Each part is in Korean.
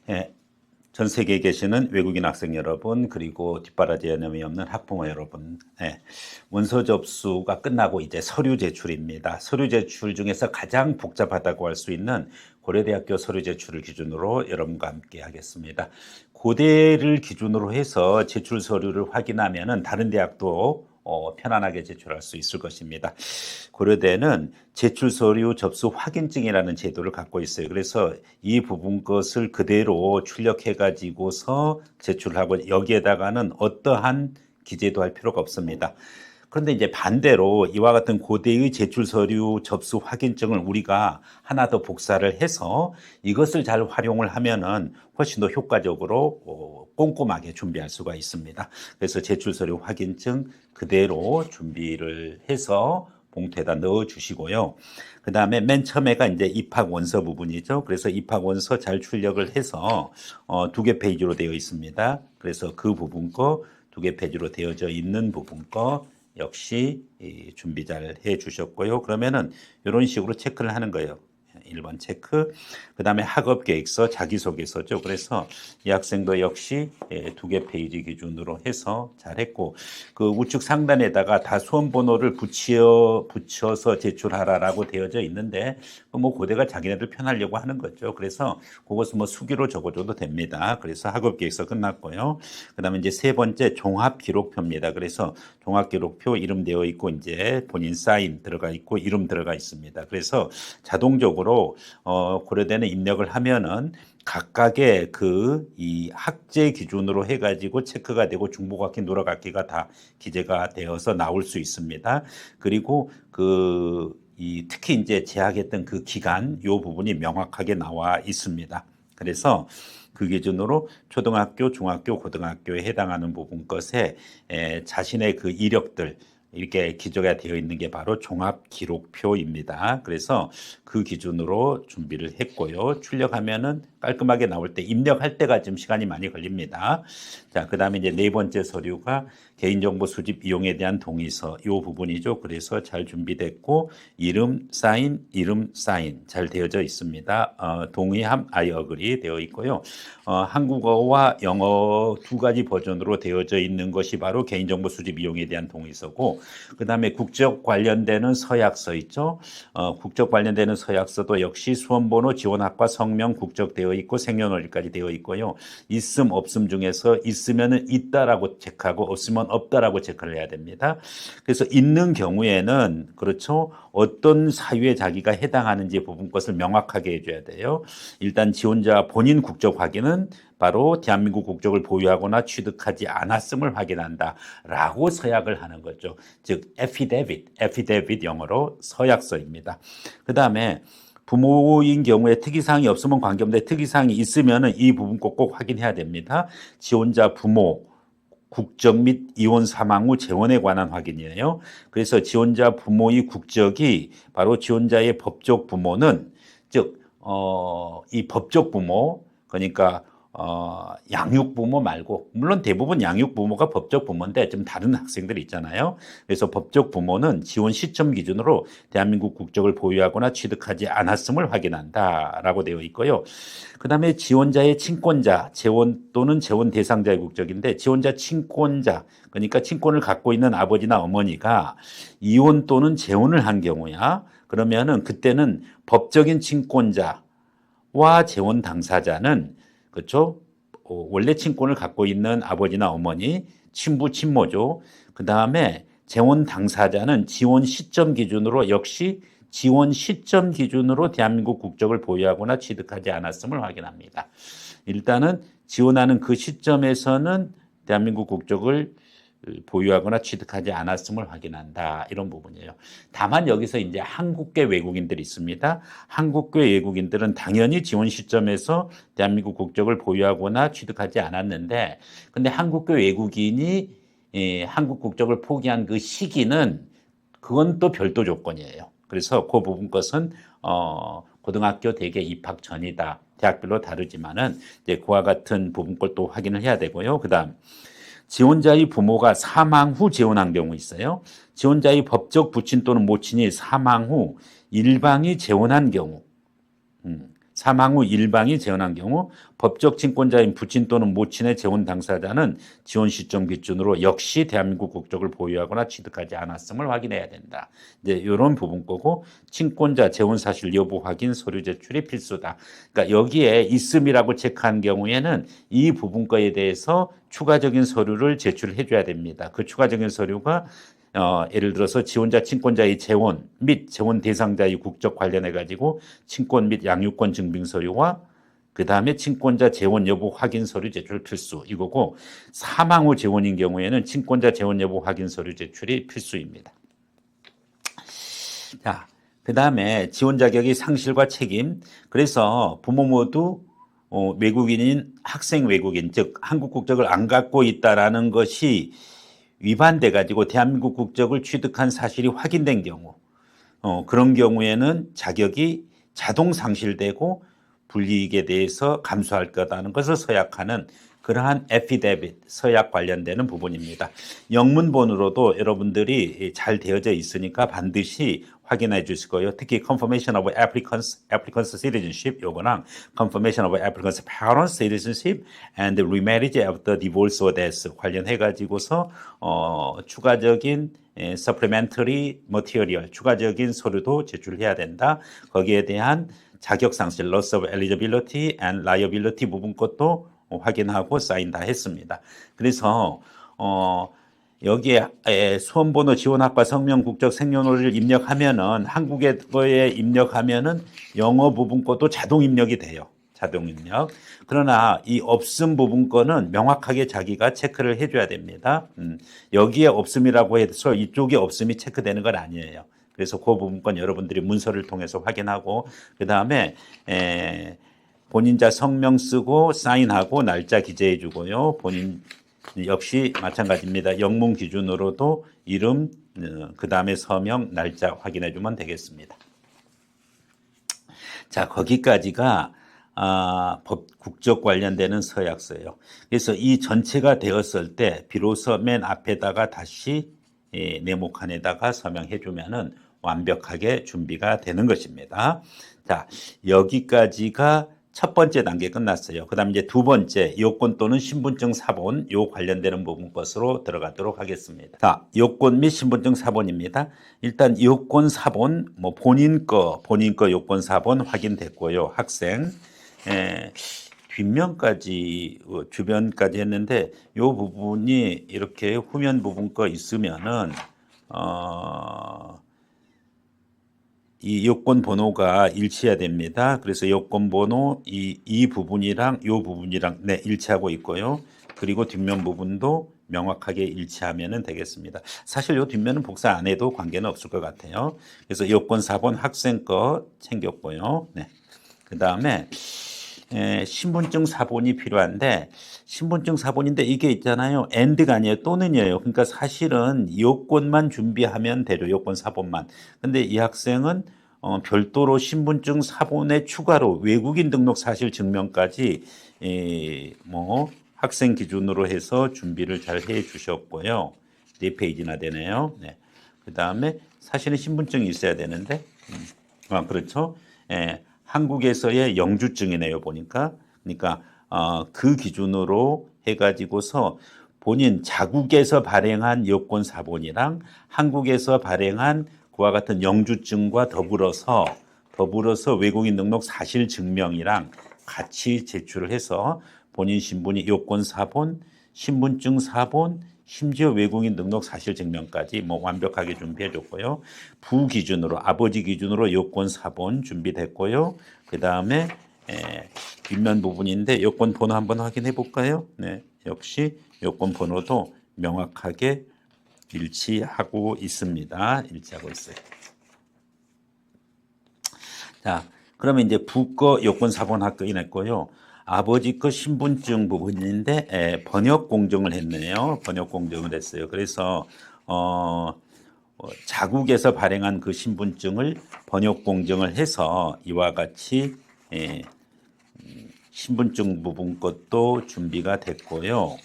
예, 전 세계에 계시는 외국인 학생 여러분, 그리고 뒷바라지 개념이 없는 학부모 여러분, 원서 접수가 끝나고 이제 서류 제출입니다. 서류 제출 중에서 가장 복잡하다고 할 수 있는 고려대학교 서류 제출을 기준으로 여러분과 함께 하겠습니다. 고대를 기준으로 해서 제출 서류를 확인하면은 다른 대학도 편안하게 제출할 수 있을 것입니다. 고려대는 제출 서류 접수 확인증이라는 제도를 갖고 있어요. 그래서 이 부분 것을 그대로 출력해 가지고서 제출하고 여기에다가는 어떠한 기재도 할 필요가 없습니다. 그런데 이제 반대로 이와 같은 고대의 제출 서류 접수 확인증을 우리가 하나 더 복사를 해서 이것을 잘 활용을 하면은 훨씬 더 효과적으로 꼼꼼하게 준비할 수가 있습니다. 그래서 제출 서류 확인증 그대로 준비를 해서 봉투에다 넣어 주시고요. 그 다음에 맨 처음에가 이제 입학 원서 부분이죠. 그래서 입학 원서 잘 출력을 해서 2개 페이지로 되어 있습니다. 그래서 그 부분 거 2개 페이지로 되어져 있는 부분 거 역시 준비 잘 해 주셨고요. 그러면은 이런 식으로 체크를 하는 거예요. 1번 체크. 그 다음에 학업 계획서, 자기소개서죠. 그래서 이 학생도 역시 2개 페이지 기준으로 해서 잘했고, 그 우측 상단에다가 다 수험 번호를 붙여서 제출하라라고 되어져 있는데, 뭐 고대가 자기네들 편하려고 하는 거죠. 그래서 그것은 뭐 수기로 적어줘도 됩니다. 그래서 학업 계획서 끝났고요. 그 다음에 이제 세 번째 종합 기록표입니다. 그래서 종합 기록표 이름 되어 있고, 이제 본인 사인 들어가 있고, 이름 들어가 있습니다. 그래서 자동적으로 고려대는 입력을 하면은 각각의 이 학제 기준으로 해가지고 체크가 되고 중복학기, 누락학기가 다 기재가 되어서 나올 수 있습니다. 그리고 특히 이제 재학했던 그 기간, 요 부분이 명확하게 나와 있습니다. 그래서 그 기준으로 초등학교, 중학교, 고등학교에 해당하는 부분 것에 자신의 그 이력들 이렇게 기재가 되어 있는 게 바로 종합 기록표입니다. 그래서 그 기준으로 준비를 했고요. 출력하면은 깔끔하게 나올 때 입력할 때가 좀 시간이 많이 걸립니다. 자, 그다음에 이제 네 번째 서류가 개인정보 수집 이용에 대한 동의서 이 부분이죠. 그래서 잘 준비됐고 이름 사인 잘 되어져 있습니다. 동의함 I agree 되어 있고요. 한국어와 영어 두 가지 버전으로 되어져 있는 것이 바로 개인정보 수집 이용에 대한 동의서고, 그 다음에 국적 관련되는 서약서 있죠. 국적 관련되는 서약서도 역시 수험번호, 지원학과, 성명, 국적 되어 있고 생년월일까지 되어 있고요. 있음 없음 중에서 있으면은 있다라고 체크하고 없으면 없다라고 체크를 해야 됩니다. 그래서 있는 경우에는 그렇죠. 어떤 사유에 자기가 해당하는지 부분 것을 명확하게 해줘야 돼요. 일단 지원자 본인 국적 확인은 바로 대한민국 국적을 보유하거나 취득하지 않았음을 확인한다라고 서약을 하는 거죠. 즉 affidavit 영어로 서약서입니다. 그 다음에 부모인 경우에 특이사항이 없으면 관계없는데 특이사항이 있으면 이 부분 꼭 확인해야 됩니다. 지원자 부모 국적 및 이혼 사망 후 재혼에 관한 확인이에요. 그래서 지원자 부모의 국적이 바로 지원자의 법적 부모는 이 법적 부모, 그러니까 양육 부모 말고, 물론 대부분 양육 부모가 법적 부모인데 좀 다른 학생들이 있잖아요. 그래서 법적 부모는 지원 시점 기준으로 대한민국 국적을 보유하거나 취득하지 않았음을 확인한다라고 되어 있고요. 그 다음에 지원자의 친권자, 재혼 또는 재혼 대상자의 국적인데, 지원자 친권자, 그러니까 친권을 갖고 있는 아버지나 어머니가 이혼 또는 재혼을 한 경우야. 그러면은 그때는 법적인 친권자와 재혼 당사자는 그렇죠? 원래 친권을 갖고 있는 아버지나 어머니, 친부, 친모죠. 그 다음에 재혼 당사자는 지원 시점 기준으로 역시 지원 시점 기준으로 대한민국 국적을 보유하거나 취득하지 않았음을 확인합니다. 일단은 지원하는 그 시점에서는 대한민국 국적을 보유하거나 취득하지 않았음을 확인한다. 이런 부분이에요. 다만 여기서 이제 한국계 외국인들이 있습니다. 한국계 외국인들은 당연히 지원 시점에서 대한민국 국적을 보유하거나 취득하지 않았는데, 근데 한국계 외국인이 한국 국적을 포기한 그 시기는 그건 또 별도 조건이에요. 그래서 그 부분 것은 고등학교 대개 입학 전이다. 대학별로 다르지만은 이제 그와 같은 부분 걸 또 확인을 해야 되고요. 그다음 지원자의 부모가 사망 후 재혼한 경우 있어요. 지원자의 법적 부친 또는 모친이 사망 후 일방이 재혼한 경우, 사망 후 일방이 재혼한 경우 법적 친권자인 부친 또는 모친의 재혼 당사자는 지혼 시점 기준으로 역시 대한민국 국적을 보유하거나 취득하지 않았음을 확인해야 된다. 이제 이런 부분 거고, 친권자 재혼 사실 여부 확인 서류 제출이 필수다. 그러니까 여기에 있음이라고 체크한 경우에는 이 부분 거에 대해서 추가적인 서류를 제출해 줘야 됩니다. 그 추가적인 서류가 예를 들어서 지혼자 친권자의 재혼 및 재혼 대상자의 국적 관련해 가지고 친권 및 양육권 증빙 서류와 그 다음에 친권자 재혼 여부 확인 서류 제출 필수 이거고, 사망 후 재혼인 경우에는 친권자 재혼 여부 확인 서류 제출이 필수입니다. 자, 그 다음에 지혼 자격의 상실과 책임. 그래서 부모 모두 외국인인 학생 외국인, 즉 한국 국적을 안 갖고 있다라는 것이 위반돼 가지고 대한민국 국적을 취득한 사실이 확인된 경우, 그런 경우에는 자격이 자동 상실되고 불이익에 대해서 감수할 거다는 것을 서약하는 그러한 에피데빗, 서약 관련되는 부분입니다. 영문본으로도 여러분들이 잘 되어져 있으니까 반드시 확인해 주실 거예요. 특히 Confirmation of Applicant's Citizenship 요거랑 Confirmation of Applicant's Parents' Citizenship and Remarriage after Divorce or Death 관련해 가지고서 추가적인 supplementary material, 추가적인 서류도 제출해야 된다. 거기에 대한 자격 상실, loss of eligibility and liability 부분 것도 확인하고 사인 다 했습니다. 그래서 여기에 수험번호, 지원학과, 성명, 국적, 생년월일을 입력하면은 한국에 거에 입력하면은 영어 부분 것도 자동 입력이 돼요. 자동 입력. 그러나 이 없음 부분 거는 명확하게 자기가 체크를 해줘야 됩니다. 여기에 없음이라고 해서 이쪽에 없음이 체크되는 건 아니에요. 그래서 그 부분 건 여러분들이 문서를 통해서 확인하고, 그 다음에 본인자 성명 쓰고 사인하고 날짜 기재해 주고요. 본인 역시 마찬가지입니다. 영문 기준으로도 이름, 그 다음에 서명, 날짜 확인해 주면 되겠습니다. 자, 거기까지가 법 국적 관련되는 서약서예요. 그래서 이 전체가 되었을 때 비로소 맨 앞에다가 다시 네모칸에다가 서명해 주면은 완벽하게 준비가 되는 것입니다. 자, 여기까지가 첫 번째 단계 끝났어요. 그 다음 이제 두 번째, 요건 또는 신분증 사본, 요 관련되는 부분 것으로 들어가도록 하겠습니다. 자, 요건 및 신분증 사본입니다. 일단 요건 사본, 뭐 본인 거 요건 사본 확인됐고요. 학생, 뒷면까지, 주변까지 했는데, 요 부분이 이렇게 후면 부분 거 있으면은, 이 요건 번호가 일치해야 됩니다. 그래서 요건 번호 이 부분이랑 요 부분이랑 일치하고 있고요. 그리고 뒷면 부분도 명확하게 일치하면 되겠습니다. 사실 요 뒷면은 복사 안 해도 관계는 없을 것 같아요. 그래서 요건 4번 학생 거 챙겼고요. 네. 그 다음에 신분증 사본이 필요한데, 신분증 사본인데 이게 있잖아요. and가 아니에요. 또는이에요. 그러니까 사실은 요건만 준비하면 되죠. 요건 사본만. 근데 이 학생은 별도로 신분증 사본에 추가로 외국인 등록 사실 증명까지 뭐 학생 기준으로 해서 준비를 잘 해 주셨고요. 4페이지나 되네요. 네. 그 다음에 사실은 신분증이 있어야 되는데, 그렇죠. 한국에서의 영주증이네요, 보니까. 그러니까 그 기준으로 해가지고서 본인 자국에서 발행한 여권 사본이랑 한국에서 발행한 그와 같은 영주증과 더불어서 외국인 등록 사실 증명이랑 같이 제출을 해서 본인 신분이 여권 사본, 신분증 사본, 심지어 외국인 등록 사실 증명까지 뭐 완벽하게 준비해 줬고요. 부 기준으로, 아버지 기준으로 여권 사본 준비됐고요. 그 다음에 뒷면 부분인데 여권 번호 한번 확인해 볼까요? 네, 역시 여권 번호도 명확하게 일치하고 있습니다. 일치하고 있어요. 자, 그러면 이제 부거 여권 사본 확인했고요. 아버지 거 신분증 부분인데 번역 공정을 했네요. 번역 공정을 했어요. 그래서 자국에서 발행한 그 신분증을 번역 공정을 해서 이와 같이 신분증 부분 것도 준비가 됐고요.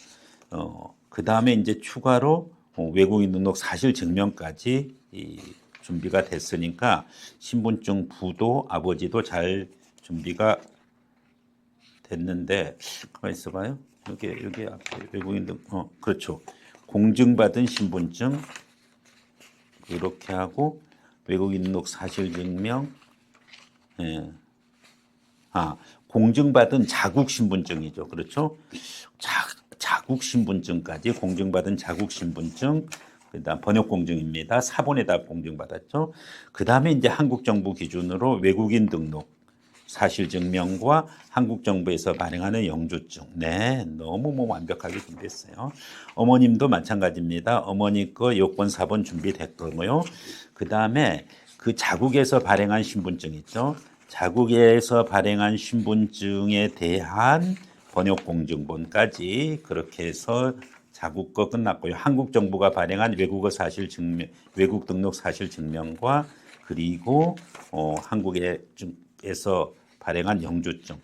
그 다음에 이제 추가로 외국인 등록 사실 증명까지 준비가 됐으니까 신분증 부도 아버지도 잘 준비가 됐는데 가만 있어봐요. 여기 앞에 외국인 등 그렇죠. 공증받은 신분증 이렇게 하고 외국인 등록 사실 증명 예. 공증받은 자국 신분증이죠. 그렇죠? 자국 신분증까지 공증받은 자국 신분증 그다음 번역 공증입니다. 사본에다 공증받았죠. 그다음에 이제 한국 정부 기준으로 외국인 등록 사실 증명과 한국 정부에서 발행하는 영주증. 네, 너무 완벽하게 준비했어요. 어머님도 마찬가지입니다. 어머니 거 여권 사본 준비됐고요. 그다음에 그 자국에서 발행한 신분증 있죠. 자국에서 발행한 신분증에 대한 번역 공증본까지 그렇게 해서 자국 거 끝났고요. 한국 정부가 발행한 외국어 사실 증명, 외국 등록 사실 증명과 그리고 한국에서 발행한 영주증.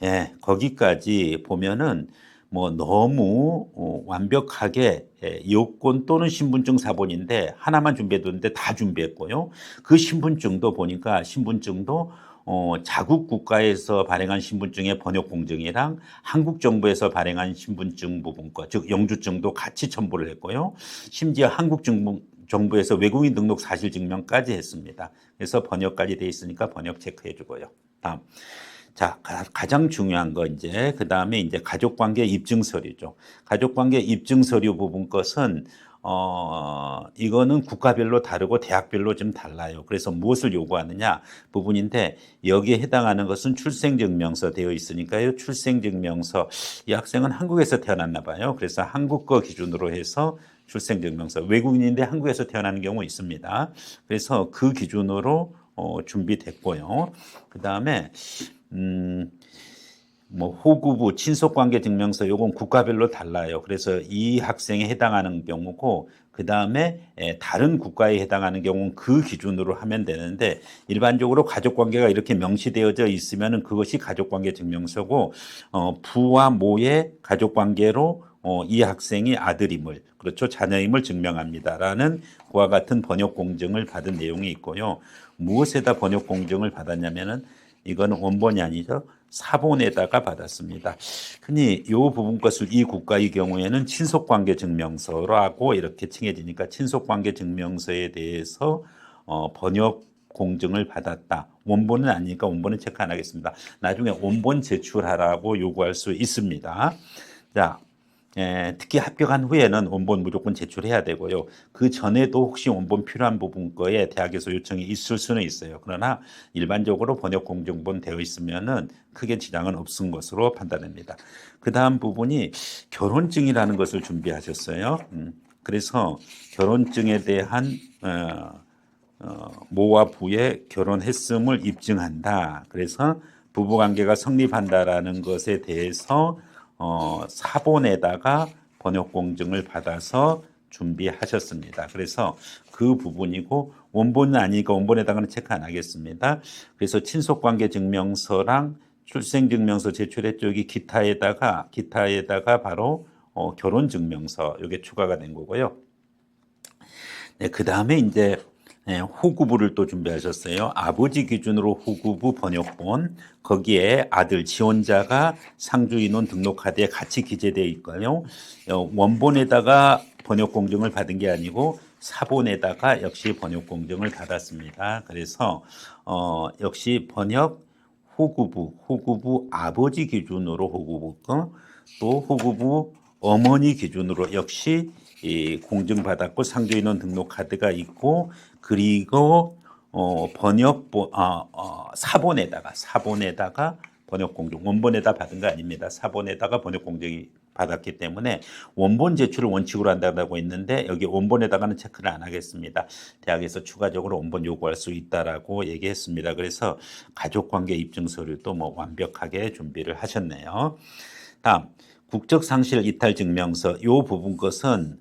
예, 거기까지 보면은 뭐 너무 완벽하게 여권 또는 신분증 사본인데 하나만 준비해뒀는데 다 준비했고요. 그 신분증도 보니까 신분증도 자국 국가에서 발행한 신분증의 번역 공증이랑 한국 정부에서 발행한 신분증 부분 거, 즉 영주증도 같이 첨부를 했고요. 심지어 한국 정부에서 외국인 등록 사실 증명까지 했습니다. 그래서 번역까지 돼 있으니까 번역 체크해 주고요. 다음. 자, 가장 중요한 거 이제 그다음에 이제 가족관계 입증 서류죠. 가족관계 입증 서류 부분 것은 이거는 국가별로 다르고 대학별로 좀 달라요. 그래서 무엇을 요구하느냐 부분인데 여기에 해당하는 것은 출생증명서 되어 있으니까요. 출생증명서 이 학생은 한국에서 태어났나 봐요. 그래서 한국 거 기준으로 해서 출생증명서 외국인인데 한국에서 태어나는 경우 있습니다. 그래서 그 기준으로 준비됐고요. 그다음에 뭐 호구부 친속관계 증명서 요건 국가별로 달라요. 그래서 이 학생에 해당하는 경우고 그 다음에 다른 국가에 해당하는 경우는 그 기준으로 하면 되는데 일반적으로 가족관계가 이렇게 명시되어져 있으면 그것이 가족관계 증명서고 부와 모의 가족관계로 이 학생이 아들임을 그렇죠 자녀임을 증명합니다라는 그와 같은 번역 공증을 받은 내용이 있고요. 무엇에다 번역 공증을 받았냐면은 이거는 원본이 아니죠. 사본에다가 받았습니다. 흔히 이 부분 것을 이 국가의 경우에는 친속관계 증명서라고 이렇게 칭해지니까 친속관계 증명서에 대해서 번역 공증을 받았다. 원본은 아니니까 원본은 체크 안 하겠습니다. 나중에 원본 제출하라고 요구할 수 있습니다. 자, 특히 합격한 후에는 원본 무조건 제출해야 되고요. 그 전에도 혹시 원본 필요한 부분 거에 대학에서 요청이 있을 수는 있어요. 그러나 일반적으로 번역 공증본 되어 있으면은 크게 지장은 없은 것으로 판단됩니다. 그 다음 부분이 결혼증이라는 것을 준비하셨어요. 그래서 결혼증에 대한 모와 부의 결혼했음을 입증한다. 그래서 부부관계가 성립한다라는 것에 대해서 사본에다가 번역 공증을 받아서 준비하셨습니다. 그래서 그 부분이고 원본은 아니니까 원본에다가는 체크 안 하겠습니다. 그래서 친속관계 증명서랑 출생증명서 제출했죠. 여기 기타에다가 바로 결혼증명서 이게 추가가 된 거고요. 네, 그 다음에 이제 호구부를 또 준비하셨어요. 아버지 기준으로 호구부 번역본 거기에 아들 지원자가 상주인원 등록카드에 같이 기재되어 있고요. 원본에다가 번역 공증을 받은 게 아니고 사본에다가 역시 번역 공증을 받았습니다. 그래서 역시 번역 호구부 아버지 기준으로 호구부 또 호구부 어머니 기준으로 역시 공증받았고 상주인원 등록 카드가 있고 그리고 사본에다가 번역 공증 원본에다 받은 거 아닙니다. 사본에다가 번역 공증이 받았기 때문에 원본 제출을 원칙으로 한다고 했는데 여기 원본에다가는 체크를 안 하겠습니다. 대학에서 추가적으로 원본 요구할 수 있다라고 얘기했습니다. 그래서 가족관계 입증 서류도 뭐 완벽하게 준비를 하셨네요. 다음 국적상실 이탈 증명서 요 부분 것은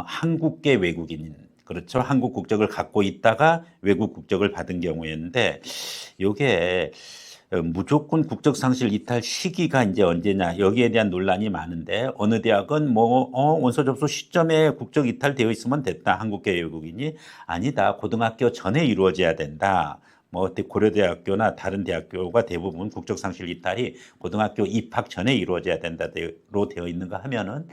한국계 외국인 그렇죠. 한국 국적을 갖고 있다가 외국 국적을 받은 경우였는데 요게 무조건 국적상실 이탈 시기가 이제 언제냐 여기에 대한 논란이 많은데 어느 대학은 뭐 원서 접수 시점에 국적 이탈되어 있으면 됐다 한국계 외국인이 아니다 고등학교 전에 이루어져야 된다 뭐 고려대학교나 다른 대학교가 대부분 국적상실 이탈이 고등학교 입학 전에 이루어져야 된다로 되어 있는가 하면은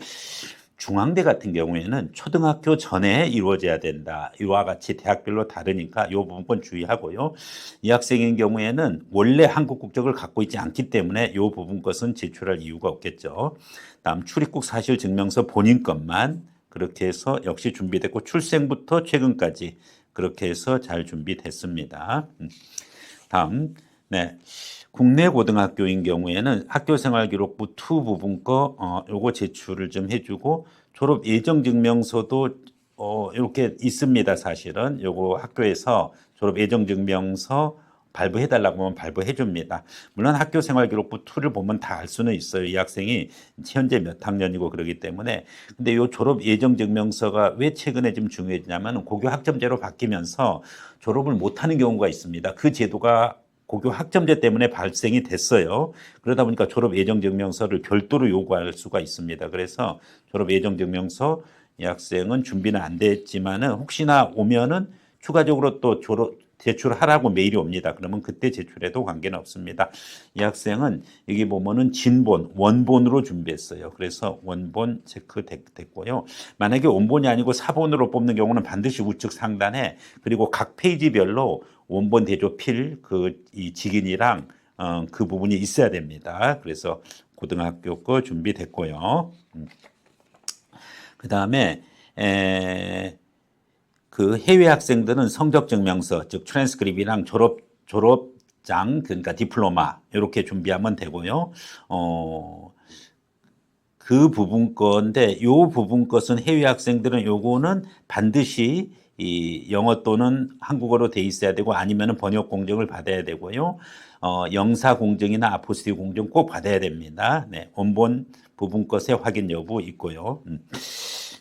중앙대 같은 경우에는 초등학교 전에 이루어져야 된다. 이와 같이 대학별로 다르니까 이 부분 주의하고요. 이 학생인 경우에는 원래 한국 국적을 갖고 있지 않기 때문에 이 부분 것은 제출할 이유가 없겠죠. 다음 출입국 사실 증명서 본인 것만 그렇게 해서 역시 준비됐고 출생부터 최근까지 그렇게 해서 잘 준비됐습니다. 다음, 네. 국내 고등학교인 경우에는 학교생활기록부 2 부분 요거 제출을 좀 해주고 졸업 예정 증명서도 이렇게 있습니다. 사실은 요거 학교에서 졸업 예정 증명서 발부해 달라고 하면 발부해 줍니다. 물론 학교생활기록부 2를 보면 다 알 수는 있어요. 이 학생이 현재 몇 학년이고 그러기 때문에. 근데 요 졸업 예정 증명서가 왜 최근에 좀 중요해지냐면 고교 학점제로 바뀌면서 졸업을 못하는 경우가 있습니다. 그 제도가 고교 학점제 때문에 발생이 됐어요. 그러다 보니까 졸업 예정 증명서를 별도로 요구할 수가 있습니다. 그래서 졸업 예정 증명서 이 학생은 준비는 안 됐지만은 혹시나 오면은 추가적으로 또 제출하라고 메일이 옵니다. 그러면 그때 제출해도 관계는 없습니다. 이 학생은 여기 보면은 진본, 원본으로 준비했어요. 그래서 원본 체크됐고요. 만약에 원본이 아니고 사본으로 뽑는 경우는 반드시 우측 상단에 그리고 각 페이지별로 원본 대조필 이 직인이랑 그 부분이 있어야 됩니다. 그래서 고등학교 거 준비됐고요. 그 다음에 그 해외 학생들은 성적 증명서, 즉 트랜스크립이랑 졸업장, 그러니까 디플로마 이렇게 준비하면 되고요. 그 부분 건데 요 부분 것은 해외 학생들은 요거는 반드시 이 영어 또는 한국어로 돼 있어야 되고 아니면은 번역 공증을 받아야 되고요. 영사 공증이나 아포스티리 공증 꼭 받아야 됩니다. 네, 원본 부분 것의 확인 여부 있고요.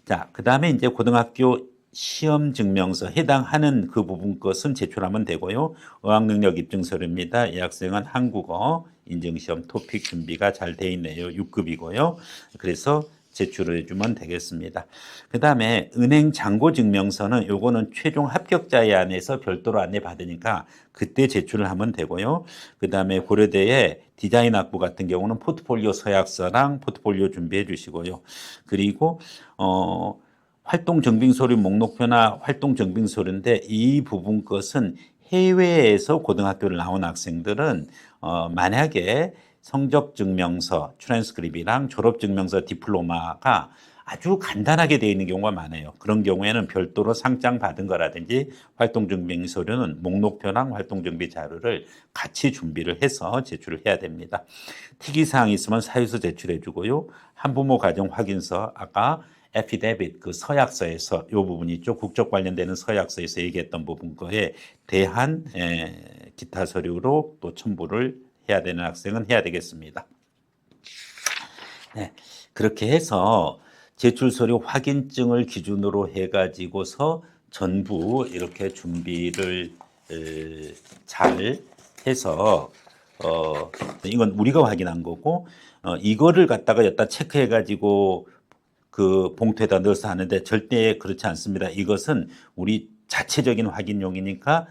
자, 그다음에 이제 고등학교 시험 증명서 해당하는 그 부분 것은 제출하면 되고요. 어학능력 입증서류입니다. 이 학생은 한국어 인증시험 토픽 준비가 잘 돼 있네요. 6급이고요. 그래서 제출을 해주면 되겠습니다. 그 다음에 은행 잔고 증명서는 요거는 최종 합격자에 한해서 별도로 안내 받으니까 그때 제출을 하면 되고요. 그 다음에 고려대의 디자인학부 같은 경우는 포트폴리오 서약서랑 포트폴리오 준비해 주시고요. 그리고 활동증빙서류 목록표나 활동증빙서류인데 이 부분 것은 해외에서 고등학교를 나온 학생들은 만약에 성적증명서, 트랜스크립이랑 졸업증명서, 디플로마가 아주 간단하게 되어 있는 경우가 많아요. 그런 경우에는 별도로 상장 받은 거라든지 활동증빙서류는 목록표랑 활동증빙 자료를 같이 준비를 해서 제출을 해야 됩니다. 특이사항이 있으면 사유서 제출해 주고요. 한부모 가정 확인서 아까 에피데빗 그 서약서에서 이 부분이 있죠. 국적 관련되는 서약서에서 얘기했던 부분 거에 대한 기타 서류로 또 첨부를 해야 되는 학생은 해야 되겠습니다. 네, 그렇게 해서 제출 서류 확인증을 기준으로 해가지고서 전부 이렇게 준비를 잘 해서 이건 우리가 확인한 거고 이거를 갖다가 여기다 체크해가지고 그 봉투에다 넣어서 하는데 절대 그렇지 않습니다. 이것은 우리 자체적인 확인용이니까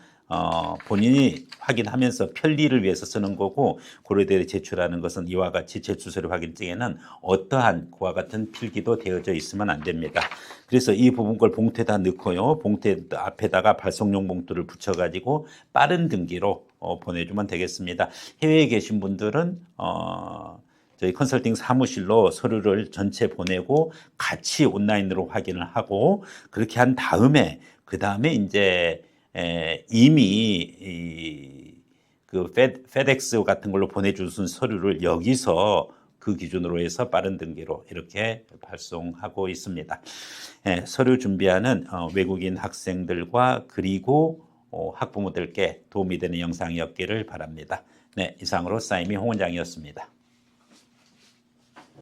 본인이 확인하면서 편리를 위해서 쓰는 거고 고려대에 제출하는 것은 이와 같이 제출서류 확인증에는 어떠한 그와 같은 필기도 되어져 있으면 안 됩니다. 그래서 이 부분 걸 봉투에다 넣고요. 봉투 앞에다가 발송용 봉투를 붙여가지고 빠른 등기로 보내주면 되겠습니다. 해외에 계신 분들은 저희 컨설팅 사무실로 서류를 전체 보내고 같이 온라인으로 확인을 하고 그렇게 한 다음에 그 다음에 이제 이미 그 페덱스 같은 걸로 보내주신 서류를 여기서 그 기준으로 해서 빠른 등기로 이렇게 발송하고 있습니다. 서류 준비하는 외국인 학생들과 그리고 학부모들께 도움이 되는 영상이었기를 바랍니다. 네, 이상으로 사이미 홍 원장이었습니다.